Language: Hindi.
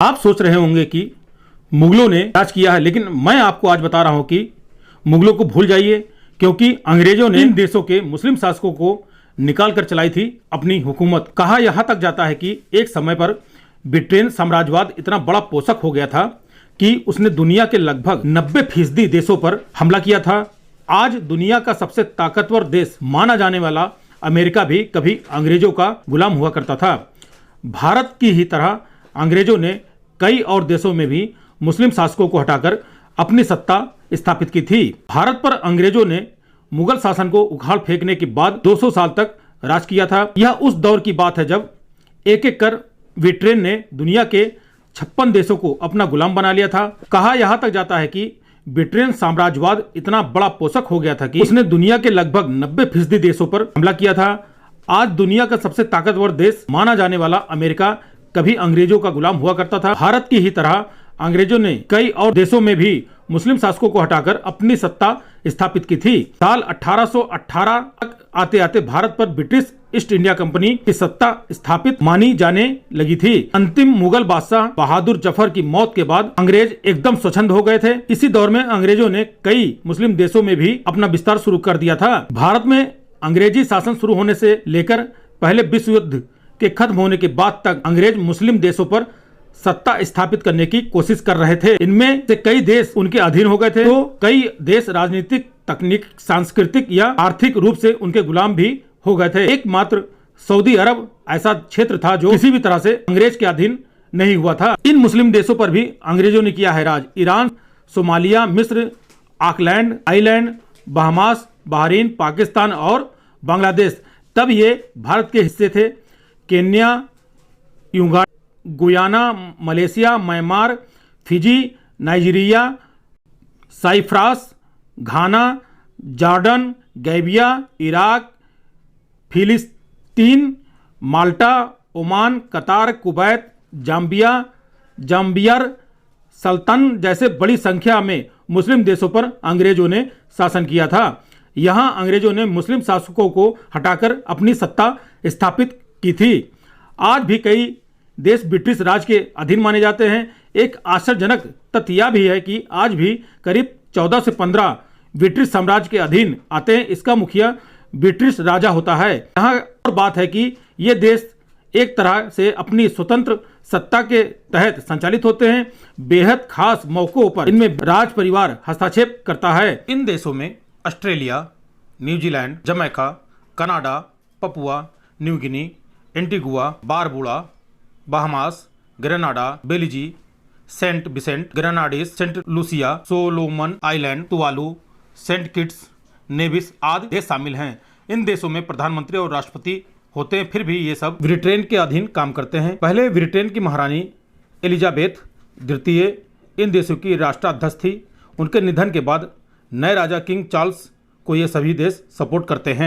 आप सोच रहे होंगे कि मुगलों ने राज किया है, लेकिन मैं आपको आज बता रहा हूं कि मुगलों को भूल जाइए, क्योंकि अंग्रेजों ने इन देशों के मुस्लिम शासकों को निकाल कर चलाई थी अपनी हुकूमत। कहा यहां तक जाता है कि एक समय पर ब्रिटेन साम्राज्यवाद इतना बड़ा पोषक हो गया था कि उसने दुनिया के लगभग 90% देशों पर हमला किया था। आज दुनिया का सबसे ताकतवर देश माना जाने वाला अमेरिका भी कभी अंग्रेजों का गुलाम हुआ करता था। भारत की ही तरह अंग्रेजों ने कई और देशों में भी मुस्लिम शासकों को हटाकर अपनी सत्ता स्थापित की थी। भारत पर अंग्रेजों ने मुगल शासन को उखाड़ फेंकने के बाद 200 साल तक राज किया था। यह उस दौर की बात है जब एक एक कर ब्रिटेन ने दुनिया के 56 देशों को अपना गुलाम बना लिया था। कहा यहां तक जाता है कि ब्रिटेन साम्राज्यवाद इतना बड़ा पोषक हो गया था कि उसने दुनिया के लगभग 90% देशों पर हमला किया था। आज दुनिया का सबसे ताकतवर देश माना जाने वाला अमेरिका कभी अंग्रेजों का गुलाम हुआ करता था। भारत की ही तरह अंग्रेजों ने कई और देशों में भी मुस्लिम शासकों को हटाकर अपनी सत्ता स्थापित की थी। साल 1818 तक आते आते भारत पर ब्रिटिश ईस्ट इंडिया कंपनी की सत्ता स्थापित मानी जाने लगी थी। अंतिम मुगल बादशाह बहादुर जफर की मौत के बाद अंग्रेज एकदम स्वच्छंद हो गए थे। इसी दौर में अंग्रेजों ने कई मुस्लिम देशों में भी अपना विस्तार शुरू कर दिया था। भारत में अंग्रेजी शासन शुरू होने से लेकर पहले विश्व युद्ध के खत्म होने के बाद तक अंग्रेज मुस्लिम देशों पर सत्ता स्थापित करने की कोशिश कर रहे थे। इनमें से कई देश उनके अधीन हो गए थे, तो कई देश राजनीतिक, तकनीक, सांस्कृतिक या आर्थिक रूप से उनके गुलाम भी हो गए थे। एकमात्र सऊदी अरब ऐसा क्षेत्र था जो किसी भी तरह से अंग्रेज के अधीन नहीं हुआ था। इन मुस्लिम देशों पर भी अंग्रेजों ने किया है राज। ईरान, सोमालिया, मिस्र, Auckland Island, Bahamas, Bahrain, Pakistan और बांग्लादेश तब ये भारत के हिस्से थे। Kenya, Uganda, Guyana, Malaysia, Myanmar, Fiji, Nigeria, Cyprus, Ghana, Jordan, Gambia, Iraq, फिलिस्तीन, माल्टा, ओमान, कतार, कुवैत, जाम्बियर, सल्तन जैसे बड़ी संख्या में मुस्लिम देशों पर अंग्रेजों ने शासन किया था। यहाँ अंग्रेजों ने मुस्लिम शासकों को हटाकर अपनी सत्ता स्थापित की थी। आज भी कई देश ब्रिटिश राज के अधीन माने जाते हैं। एक आश्चर्यजनक तथ्य यह भी है कि आज भी करीब 14 से 15 ब्रिटिश साम्राज्य के अधीन आते हैं। इसका मुखिया ब्रिटिश राजा होता है। यहाँ और बात है कि ये देश एक तरह से अपनी स्वतंत्र सत्ता के तहत संचालित होते हैं। बेहद खास मौकों पर इनमें राज परिवार हस्तक्षेप करता है। इन देशों में Australia, New Zealand, Jamaica, Canada, Papua New Guinea, Antigua, Barbuda, Bahamas, Grenada, Belize, Saint Vincent, Grenadines, Saint Lucia, Solomon Island, Tuvalu, Saint Kitts, Nevis आदि देश शामिल हैं। इन देशों में प्रधानमंत्री और राष्ट्रपति होते हैं, फिर भी ये सब ब्रिटेन के अधीन काम करते हैं। पहले ब्रिटेन की महारानी एलिजाबेथ द्वितीय इन देशों की राष्ट्राध्यक्ष थी। उनके निधन के बाद नए राजा किंग चार्ल्स को ये सभी देश सपोर्ट करते हैं।